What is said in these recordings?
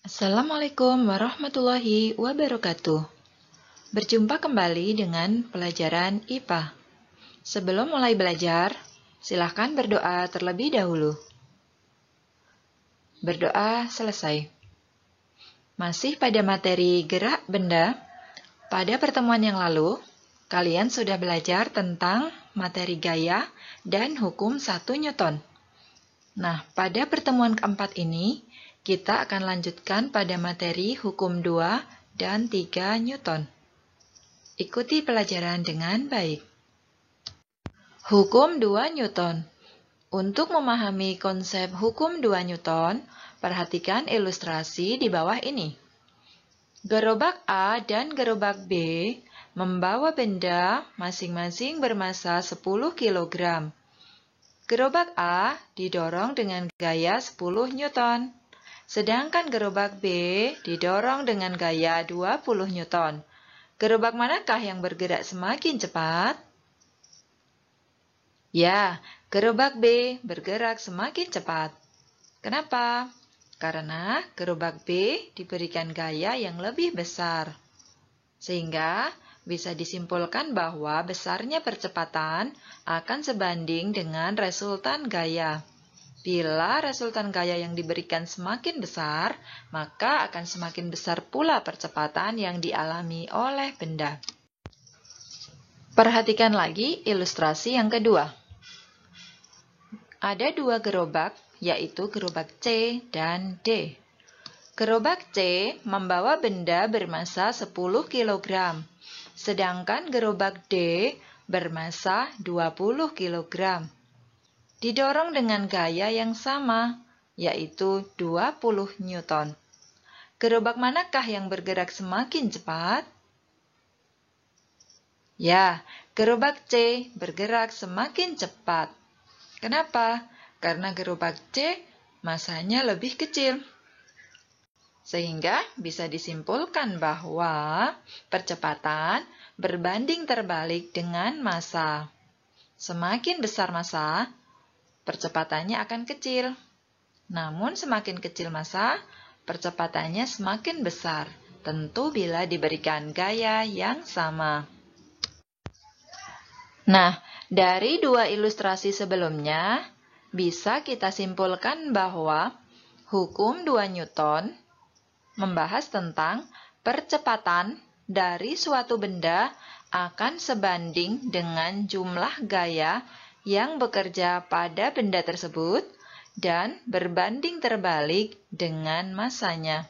Assalamualaikum warahmatullahi wabarakatuh. Berjumpa kembali dengan pelajaran IPA. Sebelum mulai belajar, silahkan berdoa terlebih dahulu. Berdoa selesai. Masih pada materi gerak benda, pada pertemuan yang lalu, kalian sudah belajar tentang materi gaya dan hukum 1 Newton. Nah, pada pertemuan keempat ini, kita akan lanjutkan pada materi hukum 2 dan 3 Newton. Ikuti pelajaran dengan baik. Hukum 2 Newton. Untuk memahami konsep hukum 2 Newton, perhatikan ilustrasi di bawah ini. Gerobak A dan gerobak B membawa benda masing-masing bermassa 10 kg. Gerobak A didorong dengan gaya 10 Newton, sedangkan gerobak B didorong dengan gaya 20 Newton. Gerobak manakah yang bergerak semakin cepat? Ya, gerobak B bergerak semakin cepat. Kenapa? Karena gerobak B diberikan gaya yang lebih besar. Sehingga bisa disimpulkan bahwa besarnya percepatan akan sebanding dengan resultan gaya. Bila resultan gaya yang diberikan semakin besar, maka akan semakin besar pula percepatan yang dialami oleh benda. Perhatikan lagi ilustrasi yang kedua. Ada 2 gerobak, yaitu gerobak C dan D. Gerobak C membawa benda bermassa 10 kg, sedangkan gerobak D bermassa 20 kg. Didorong dengan gaya yang sama, yaitu 20 Newton. Gerobak manakah yang bergerak semakin cepat? Ya, gerobak C bergerak semakin cepat. Kenapa? Karena gerobak C massanya lebih kecil. Sehingga bisa disimpulkan bahwa percepatan berbanding terbalik dengan massa. Semakin besar massa, percepatannya akan kecil. Namun semakin kecil massa, percepatannya semakin besar. Tentu bila diberikan gaya yang sama. Nah, dari 2 ilustrasi sebelumnya, bisa kita simpulkan bahwa hukum 2 Newton membahas tentang percepatan dari suatu benda akan sebanding dengan jumlah gaya yang bekerja pada benda tersebut dan berbanding terbalik dengan massanya.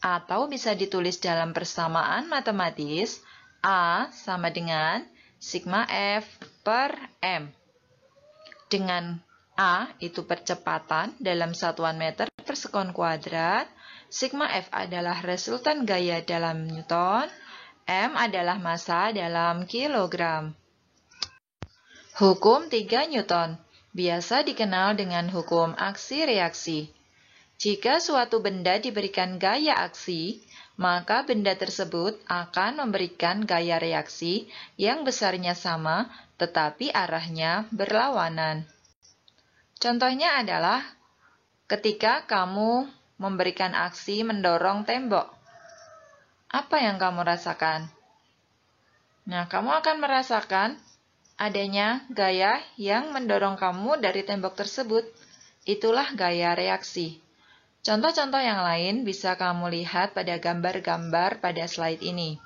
Atau bisa ditulis dalam persamaan matematis, A sama dengan sigma F per M. Dengan A itu percepatan dalam satuan meter per sekon kuadrat, sigma F adalah resultan gaya dalam Newton, M adalah massa dalam kilogram. Hukum 3 Newton biasa dikenal dengan hukum aksi-reaksi. Jika suatu benda diberikan gaya aksi, maka benda tersebut akan memberikan gaya reaksi yang besarnya sama, tetapi arahnya berlawanan. Contohnya adalah ketika kamu memberikan aksi mendorong tembok. Apa yang kamu rasakan? Nah, kamu akan merasakan adanya gaya yang mendorong kamu dari tembok tersebut. Itulah gaya reaksi. Contoh-contoh yang lain bisa kamu lihat pada gambar-gambar pada slide ini.